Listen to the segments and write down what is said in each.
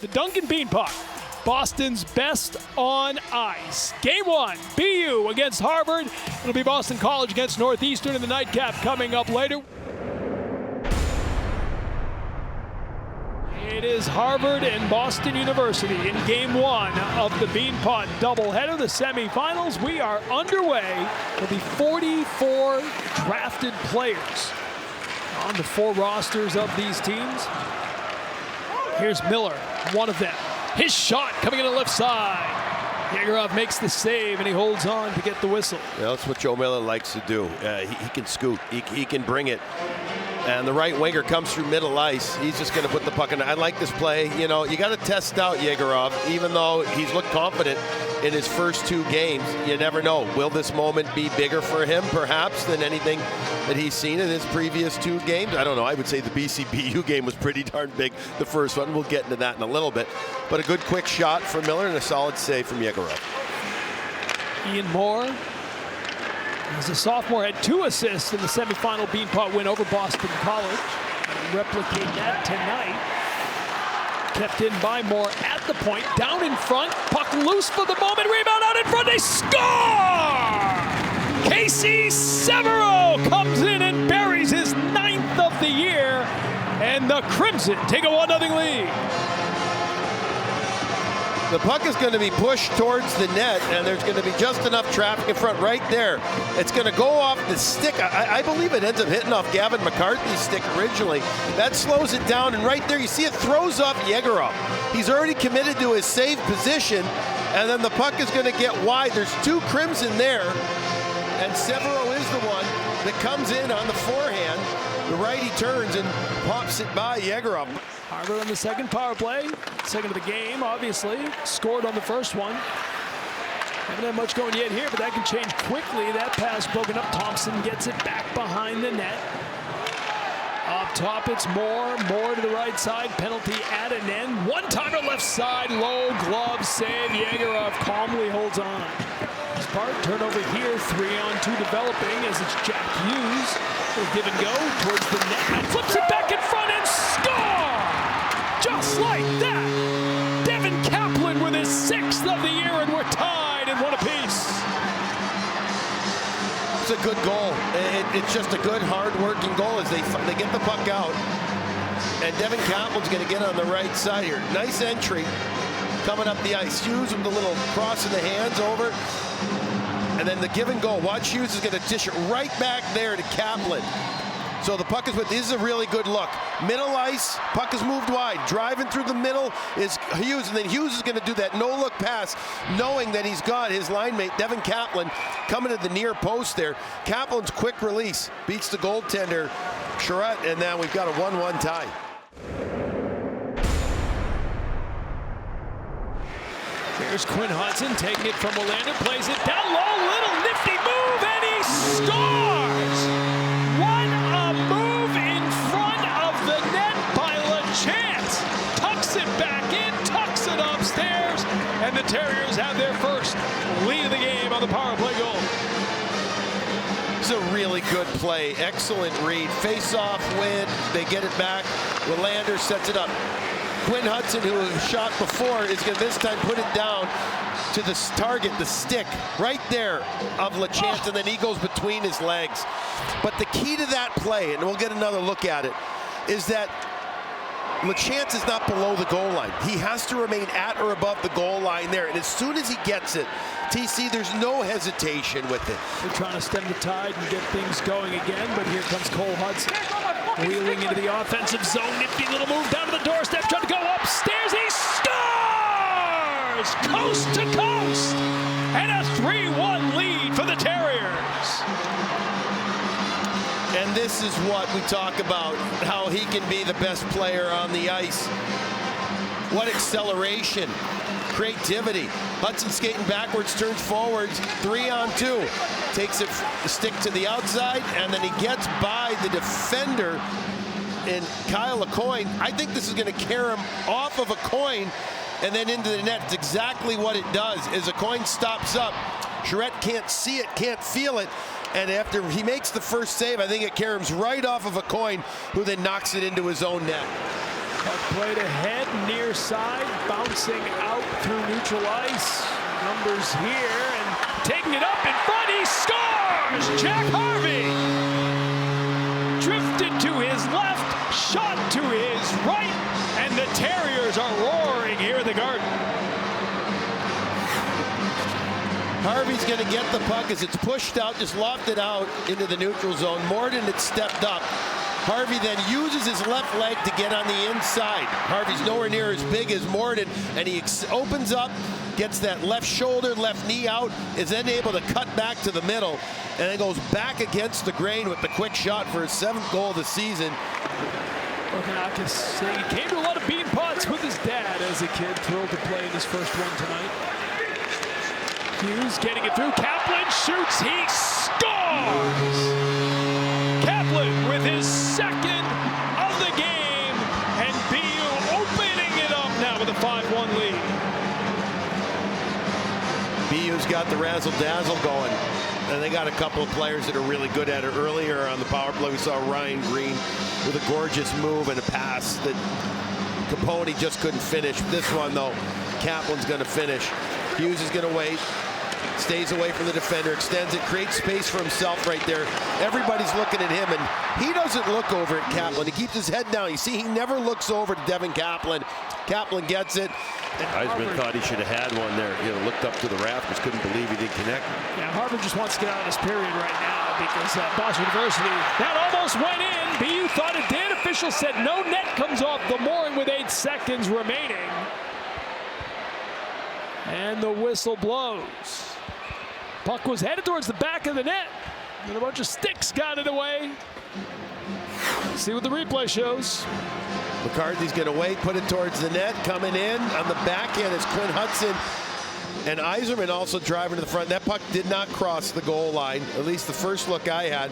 The Dunkin Beanpot, Boston's best on ice. Game 1, BU against Harvard. It'll be Boston College against Northeastern in the nightcap coming up later. It is Harvard and Boston University in Game 1 of the Beanpot doubleheader, the semifinals. We are underway. There'll be 44 drafted players on the 4 rosters of these teams. Here's Miller, one of them. His shot coming in the left side. Yegorov makes the save and he holds on to get the whistle. Yeah, that's what Joe Miller likes to do. He can scoot, he can bring it. And the right winger comes through middle ice. He's just going to put the puck in. I like this play. You know, you got to test out Yegorov, even though he's looked confident in his first 2 games. You never know. Will this moment be bigger for him, perhaps, than anything that he's seen in his previous 2 games? I don't know. I would say the BCBU game was pretty darn big, the first one. We'll get into that in a little bit. But a good quick shot from Miller and a solid save from Yegorov. Ian Moore, as a sophomore, had 2 assists in the semifinal Beanpot win over Boston College. Replicate that tonight. Kept in by Moore at the point, down in front, puck loose for the moment, rebound out in front, they score! Casey Severo comes in and buries his 9th of the year, and the Crimson take a 1-0 lead. The puck is going to be pushed towards the net, and there's going to be just enough traffic in front right there. It's going to go off the stick. I believe it ends up hitting off Gavin McCarthy's stick originally. That slows it down, and right there you see it throws off Yegorov. He's already committed to his save position, and then the puck is going to get wide. There's 2 Crimson there, and Severo is the one that comes in on the forehand. The righty turns and pops it by Yegorov. Harvard on the second power play, second of the game, obviously. Scored on the first one. Haven't had much going yet here, but that can change quickly. That pass broken up. Thompson gets it back behind the net. Up top, it's Moore. Moore to the right side. Penalty at an end. One-timer left side. Low glove save. Yegorov calmly holds on. Part turnover here. 3-on-2 developing as it's Jack Hughes. Will give and go towards the net. Flips it back in front and score! Just like that. Devin Kaplan with his 6th of the year, and we're tied in 1 apiece. It's a good goal. It's just a good, hard-working goal as they get the puck out. And Devin Kaplan's going to get on the right side here. Nice entry coming up the ice. Hughes with the little cross in the hands over. And then the give and go. Watch Hughes is going to dish it right back there to Kaplan. So the puck is with, this is a really good look. Middle ice, puck is moved wide. Driving through the middle is Hughes, and then Hughes is going to do that no-look pass, knowing that he's got his line mate, Devin Kaplan, coming to the near post there. Kaplan's quick release beats the goaltender, Charette, and now we've got a 1-1 tie. Here's Quinn Hudson taking it from Willander, plays it down low, little nifty move, and he scores! What a move in front of the net by LaChance. Tucks it back in, tucks it upstairs, and the Terriers have their first lead of the game on the power play goal. It's a really good play, excellent read. Face-off win, they get it back. Willander sets it up. Quinn Hudson, who shot before, is going to this time put it down to the target, the stick, right there of LaChance, and then he goes between his legs. But the key to that play, and we'll get another look at it, is that LaChance is not below the goal line. He has to remain at or above the goal line there, and as soon as he gets it, TC, there's no hesitation with it. They're trying to stem the tide and get things going again, but here comes Cole Hudson. Wheeling into the offensive zone, nifty little move down to the doorstep, trying to go upstairs, he scores! Coast to coast! And a 3-1 lead for the Terriers. And this is what we talk about, how he can be the best player on the ice. What acceleration, creativity. Hudson skating backwards, turns forwards, 3-on-2. Takes it, the stick to the outside, and then he gets by the defender in Kyle Aucoin. I think this is going to carry him off of Aucoin and then into the net. It's exactly what it does. As Aucoin stops up, Charette can't see it, can't feel it, and after he makes the first save, I think it carries right off of Aucoin, who then knocks it into his own net. Puck played ahead, near side, bouncing out through neutral ice. Numbers here, and taking it up in front, he scores! Jack Harvey! Drifted to his left, shot to his right, and the Terriers are roaring here in the Garden. Harvey's going to get the puck as it's pushed out, just lobbed it out into the neutral zone. Morden had stepped up. Harvey then uses his left leg to get on the inside. Harvey's nowhere near as big as Morden, and he opens up, gets that left shoulder, left knee out, is then able to cut back to the middle, and then goes back against the grain with the quick shot for his 7th goal of the season. Okanakis saying he came to a lot of Beanpots with his dad as a kid, thrilled to play in his first one tonight. Hughes getting it through, Kaplan shoots, he scores! Kaplan with his 2nd of the game, and BU opening it up now with a 5-1 lead. BU's got the razzle-dazzle going, and they got a couple of players that are really good at it. Earlier on the power play, we saw Ryan Green with a gorgeous move and a pass that Capone just couldn't finish. This one, though, Kaplan's going to finish. Hughes is going to wait, stays away from the defender, extends it, creates space for himself right there. Everybody's looking at him, and he doesn't look over at Kaplan. He keeps his head down. You see, he never looks over to Devin Kaplan. Kaplan gets it. Eisman thought he should have had one there. You know, looked up to the rafters, couldn't believe he didn't connect. Yeah, Harvard just wants to get out of this period right now because Boston University, that almost went in. BU thought it did. Official said no, net comes off the mooring with 8 seconds remaining. And the whistle blows. Puck was headed towards the back of the net, and a bunch of sticks got it away. Let's see what the replay shows. McCarthy's going to wait, put it towards the net. Coming in on the backhand is Quinn Hudson, and Yzerman also driving to the front. That puck did not cross the goal line, at least the first look I had.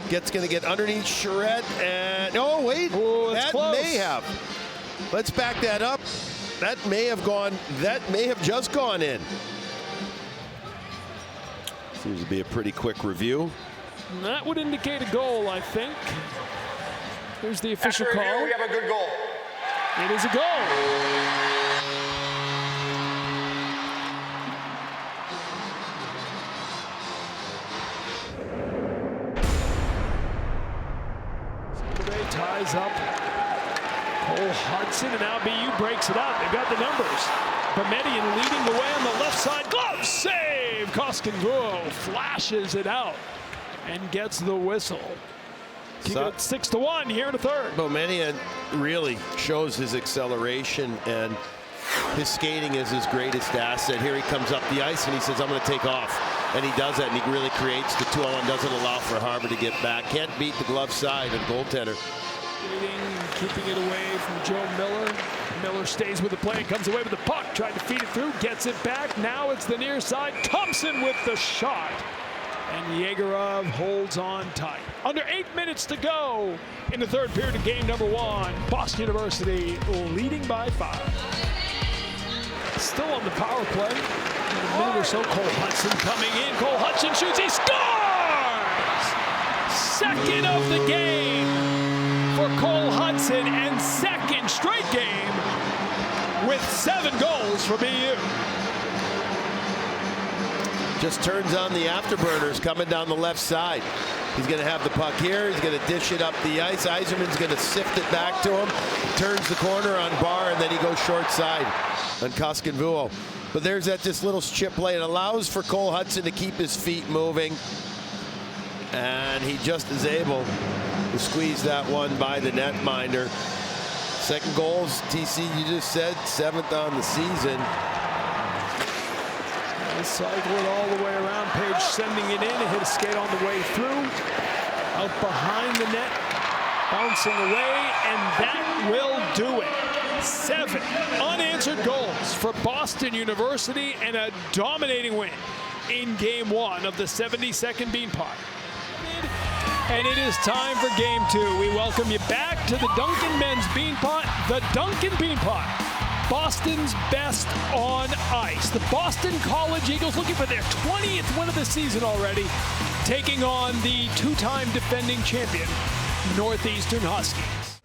Going to get underneath Charette, and oh wait, that close. May have. Let's back that up. That may have gone. That may have just gone in. Seems to be a pretty quick review. And that would indicate a goal, I think. Here's the official call. Review, we have a good goal. It is a goal. Ray ties up Cole Hudson, and now BU breaks it up. They've got the numbers. Bermedian leading the way on the left side. Glove save! Koskinvuo flashes it out and gets the whistle. Keep it 6-1 here in the third. Bermedian really shows his acceleration, and his skating is his greatest asset. Here he comes up the ice and he says, I'm going to take off. And he does that, and he really creates the 2-on-1, doesn't allow for Harvard to get back. Can't beat the glove side of goaltender. Keeping it away from Joe Miller. Miller stays with the play and comes away with the puck. Tried to feed it through, gets it back. Now it's the near side. Thompson with the shot. And Yegorov holds on tight. Under 8 minutes to go in the third period of game number 1. Boston University leading by 5. Still on the power play. In a minute or so, Cole Hudson coming in. Cole Hudson shoots, he scores! Second of the game for Cole Hudson, and second straight game with 7 goals for BU. Just turns on the afterburners coming down the left side. He's going to have the puck here. He's going to dish it up the ice. Yzerman's going to sift it back to him. Turns the corner on Barr, and then he goes short side on Koskinvuo. But there's that just little chip play. It allows for Cole Hudson to keep his feet moving. And he just is able to squeeze that one by the netminder. Second goals, TC, you just said, 7th on the season. Cycle it all the way around. Page sending it in. It hit a skate on the way through. Out behind the net. Bouncing away, and that will do it. 7 unanswered goals for Boston University, and a dominating win in game 1 of the 72nd Beanpot. And it is time for game 2. We welcome you back to the Dunkin men's Beanpot, the Dunkin Beanpot. Boston's best on ice. The Boston College Eagles looking for their 20th win of the season already, taking on the 2-time defending champion, Northeastern Huskies.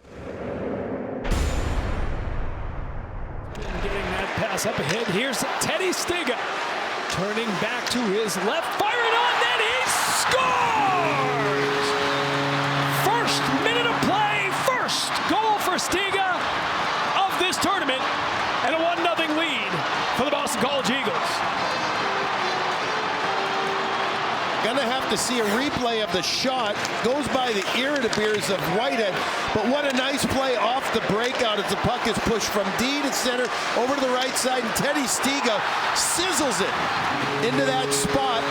pass up ahead. Here's Teddy Stiga. Turning back to his left, firing on net, he scores! First minute of play, first goal for Stiga of this tournament, and a 1-0 lead for the Boston College Eagles. Gonna have to see a replay of the shot. Goes by the ear, it appears, of Whitehead. But what a nice play off the breakout as the puck is pushed from D to center over to the right side, and Teddy Stiga sizzles it into that spot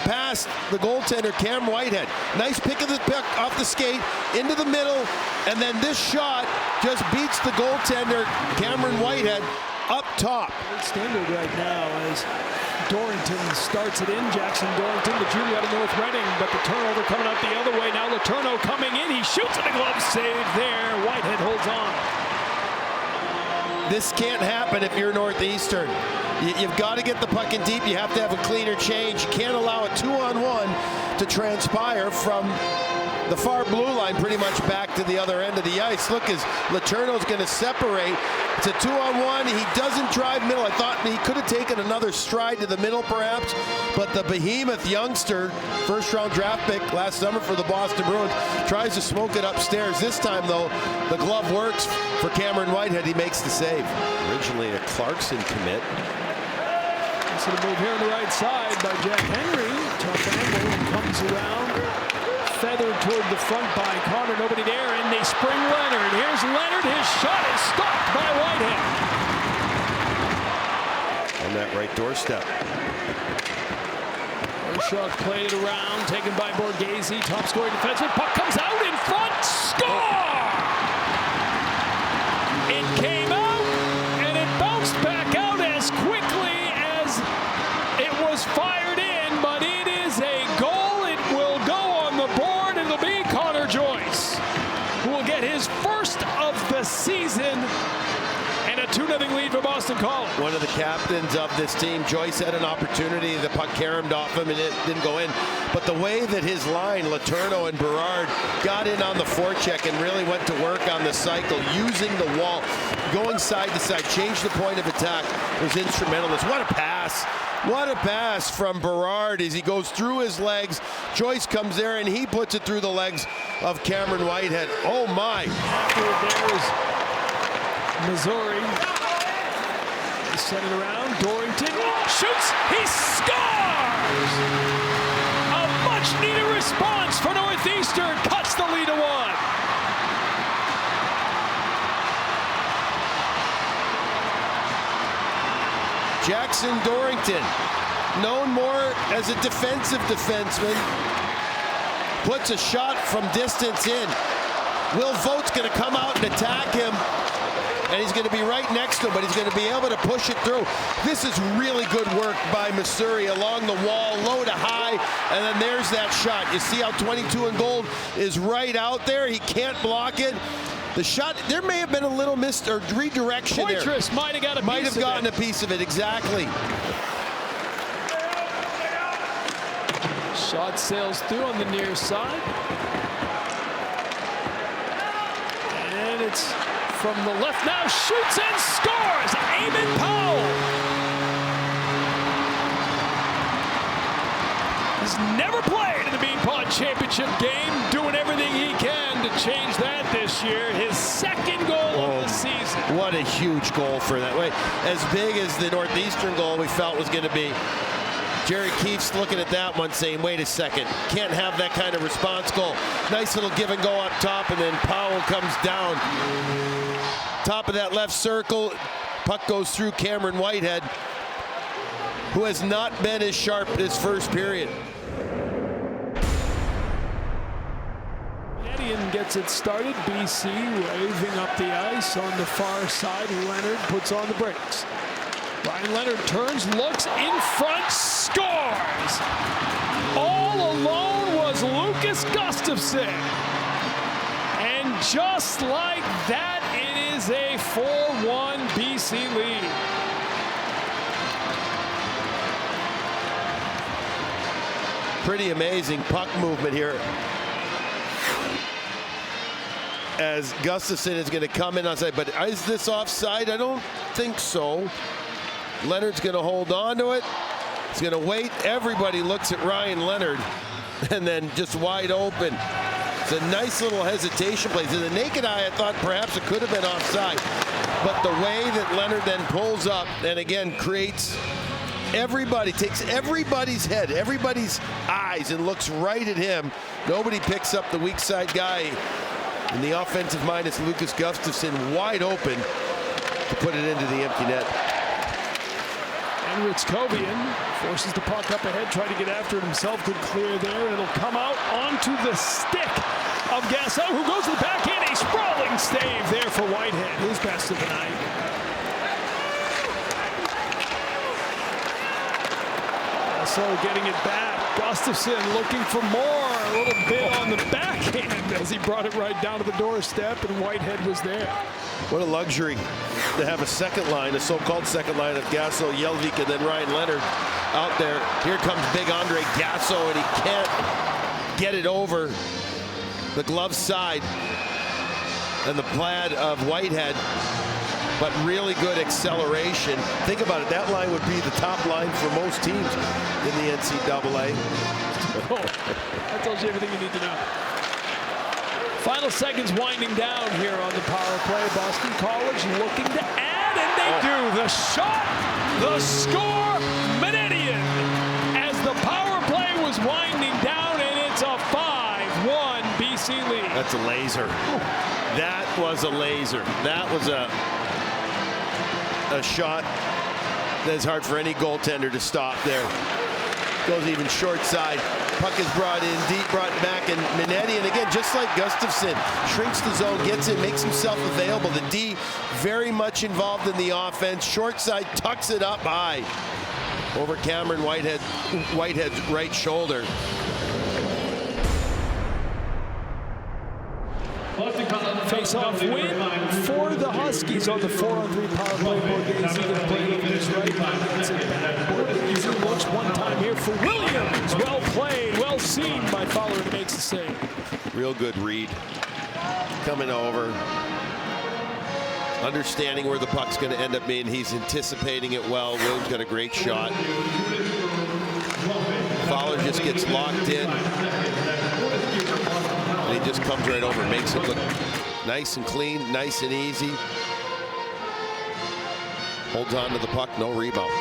past the goaltender, Cam Whitehead. Nice pick of the puck off the skate into the middle, and then this shot just beats the goaltender, Cameron Whitehead, up top. Standard right now as Dorrington starts it in. Jackson Dorrington, the junior out of North Reading, but the turnover coming out the other way. Now Letourneau coming in. He shoots and the glove save there. Whitehead holds on. This can't happen if you're Northeastern. You've got to get the puck in deep. You have to have a cleaner change. You can't allow a 2-on-1 to transpire from the far blue line pretty much back to the other end of the ice. Look, as Letourneau's going to separate. It's a 2-on-1. He doesn't drive middle. I thought he could have taken another stride to the middle perhaps, but the behemoth youngster, first-round draft pick last summer for the Boston Bruins, tries to smoke it upstairs. This time, though, the glove works for Cameron Whitehead. He makes the save. Originally a Clarkson commit. So the move here on the right side by Jack Henry. Tough angle, comes around. Feathered toward the front by Connor, nobody there, and they spring Leonard. Here's Leonard, his shot is stopped by Whitehead. On that right doorstep. Shark played it around, taken by Borghese, top scoring defenseman, puck comes out in front, score! It came out, and it bounced back out as quickly as it was fired in, but it is a goal. It will go on the board. It'll be Connor Joyce, who will get his first of the season, and a 2-0 lead for Boston College. One of the captains of this team, Joyce, had an opportunity. The puck caromed off him and it didn't go in. But the way that his line, Letourneau and Berard, got in on the forecheck and really went to work on the cycle, using the wall, going side to side, changed the point of attack, was instrumental. What a pass. What a pass from Berard as he goes through his legs. Joyce comes there and he puts it through the legs of Cameron Whitehead. Oh my. There's Missouri. They send it around. Dorrington shoots. He scores! A much needed response for Northeastern. Cuts the lead to 1. Jackson Dorrington, known more as a defensive defenseman, puts a shot from distance in. Will Vogt's going to come out and attack him, and he's going to be right next to him, but he's going to be able to push it through. This is really good work by Missouri along the wall, low to high, and then there's that shot. You see how 22 in gold is right out there. He can't block it. The shot, there may have been a little missed or redirection there. Poitras might have got a piece of it. Might have gotten a piece of it, exactly. Shot sails through on the near side. And it's from the left now, shoots and scores! Eamon Powell! He's never played in the Beanpot Championship game, doing everything he can to change that this year. His second goal of the season. What a huge goal for that. As big as the Northeastern goal we felt was going to be. Jerry Keefe's looking at that one saying, wait a second, can't have that kind of response goal. Nice little give and go up top, and then Powell comes down. Top of that left circle, puck goes through Cameron Whitehead, who has not been as sharp this first period. Canadian gets it started. BC waving up the ice on the far side. Leonard puts on the brakes. Ryan Leonard turns, looks in front, scores! All alone was Lucas Gustafson. And just like that, it is a 4-1 BC lead. Pretty amazing puck movement here. As Gustafson is going to come in outside, but is this offside? I don't think so. Leonard's going to hold on to it. He's going to wait. Everybody looks at Ryan Leonard, and then just wide open. It's a nice little hesitation play. To the naked eye, I thought perhaps it could have been offside. But the way that Leonard then pulls up and again creates everybody, takes everybody's head, everybody's eyes, and looks right at him. Nobody picks up the weak side guy. And the offensive mind is Lucas Gustafsson, wide open to put it into the empty net. And Ritzkovian forces the puck up ahead, trying to get after it himself. Good clear there, and it'll come out onto the stick of Gasso, who goes to the backhand. A sprawling stave there for Whitehead, his best of the night. Gasso getting it back. Gustafsson looking for more. A little bit on the backhand as he brought it right down to the doorstep, and Whitehead was there. What a luxury to have a second line, a so-called second line of Gasso, Jelvik, and then Ryan Leonard out there. Here comes big Andre Gasso, and he can't get it over the glove side and the plaid of Whitehead, but really good acceleration. Think about it, that line would be the top line for most teams in the NCAA. Oh, that tells you everything you need to know. Final seconds winding down here on the power play. Boston College looking to add, and they do. The shot, the score, Menedian, as the power play was winding down, and it's a 5-1 BC lead. That's a laser. That was a laser. That was a shot that's hard for any goaltender to stop there. Goes even short side. Puck is brought in deep, brought back, and Menedian, again, just like Gustafsson, shrinks the zone, gets in, makes himself available. The D very much involved in the offense. Short side, tucks it up high over Cameron Whitehead's right shoulder. Face-off win for the Huskies on the 4-on-3 power play. Borghese going to play over his right. Gets it back. Borghese looks one time here for Williams. Well played, well seen by Fowler, and makes the save. Real good read. Coming over. Understanding where the puck's going to end up being. He's anticipating it well. Williams got a great shot. Fowler just gets locked in. And he just comes right over, makes it look nice and clean, nice and easy. Holds on to the puck, no rebound.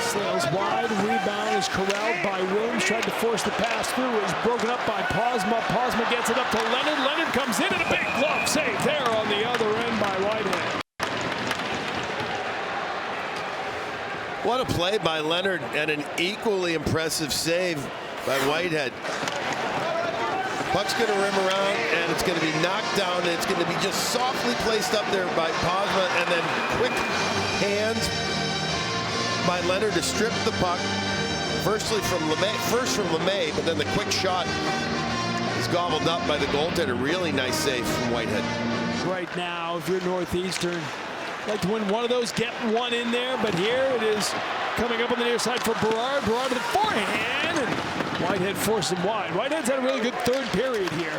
Sails wide, rebound is corralled by Williams, tried to force the pass through, is broken up by Posma. Posma gets it up to Leonard. Leonard comes in, and a big glove save there on the other end by Whitehead. What a play by Leonard, and an equally impressive save by Whitehead. Puck's going to rim around, and it's going to be knocked down, and it's going to be just softly placed up there by Posma, and then quick hands by Leonard to strip the puck. First from LeMay, but then the quick shot is gobbled up by the goaltender. Really nice save from Whitehead. Right now, if you're Northeastern, like to win one of those, get one in there, but here it is coming up on the near side for Berard. Berard to the forehand, and Whitehead forced him wide. Whitehead's had a really good third period here.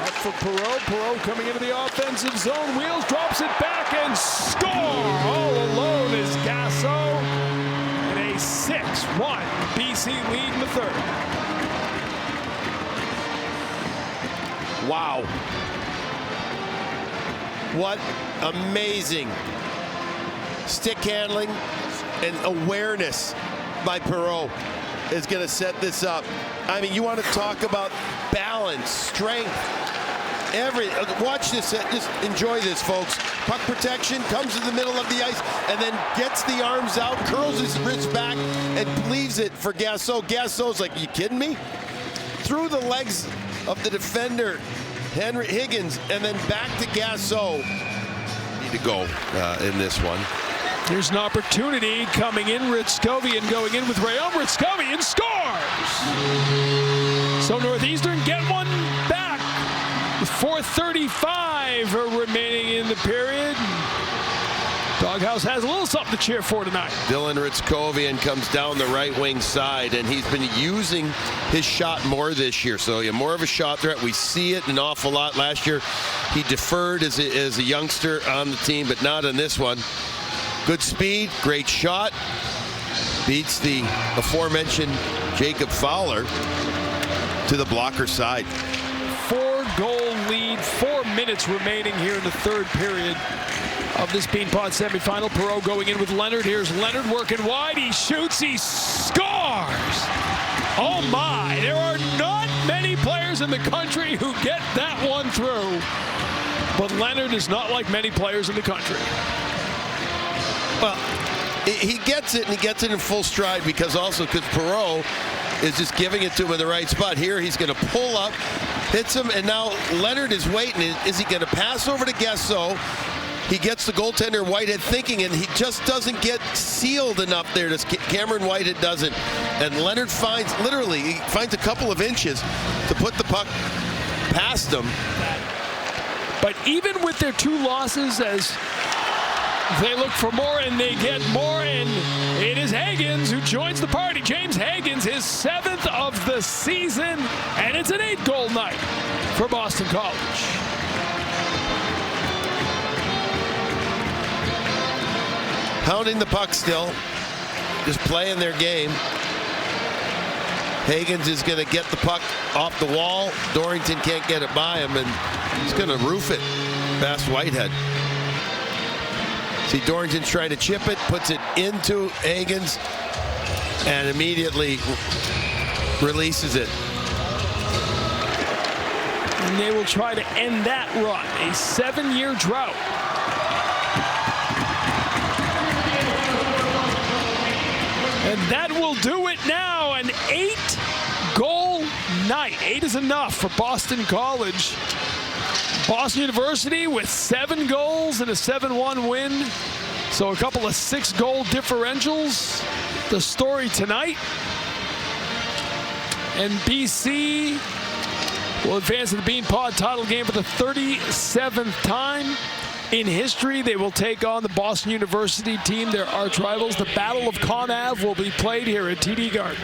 Up for Perreault. Perreault coming into the offensive zone. Wheels, drops it back, and score! All alone is Gasso. And a 6-1 BC lead in the third. Wow. What amazing stick handling and awareness by Perreault is going to set this up. I mean, you want to talk about balance, strength, everything. Watch this. Just enjoy this, folks. Puck protection, comes to the middle of the ice, and then gets the arms out, curls his wrist back, and leaves it for Gasso. Gasso's like, you kidding me? Through the legs of the defender, Henry Higgins, and then back to Gasso. Need to go in this one. Here's an opportunity coming in. Ritzkovian going in with Rayon. Ritzkovian scores! So Northeastern get one back with 4:35 remaining in the period. Doghouse has a little something to cheer for tonight. Dylan Ritzkovian comes down the right wing side, and he's been using his shot more this year. So more of a shot threat. We see it an awful lot. Last year, he deferred as a youngster on the team, but not in this one. Good speed, great shot. Beats the aforementioned Jacob Fowler to the blocker side. 4-goal lead, 4 minutes remaining here in the third period of this Beanpot semifinal. Perreault going in with Leonard. Here's Leonard working wide. He shoots. He scores. Oh my! There are not many players in the country who get that one through. But Leonard is not like many players in the country. Well, he gets it, and he gets it in full stride because Perreault is just giving it to him in the right spot. Here he's going to pull up, hits him, and now Leonard is waiting. Is he going to pass over to Guesso? He gets the goaltender Whitehead thinking, and he just doesn't get sealed enough there. Cameron Whitehead doesn't. And Leonard finds a couple of inches to put the puck past him. But even with their 2 losses, as they look for more and they get more, and it is Hagens who joins the party. James Hagens, his 7th of the season, and it's an 8-goal night for Boston College. Hounding the puck still, just playing their game. Hagens is going to get the puck off the wall. Dorrington can't get it by him, and he's going to roof it past Whitehead. See, Dorrington's trying to chip it, puts it into Hagens, and immediately releases it. And they will try to end that run, a 7-year drought. And that will do it now, an 8-goal night. 8 is enough for Boston College. Boston University with 7 goals and a 7-1 win. So a couple of 6-goal differentials. The story tonight. And BC will advance to the Beanpot title game for the 37th time in history. They will take on the Boston University team, their arch rivals. The Battle of Con Ave will be played here at TD Garden.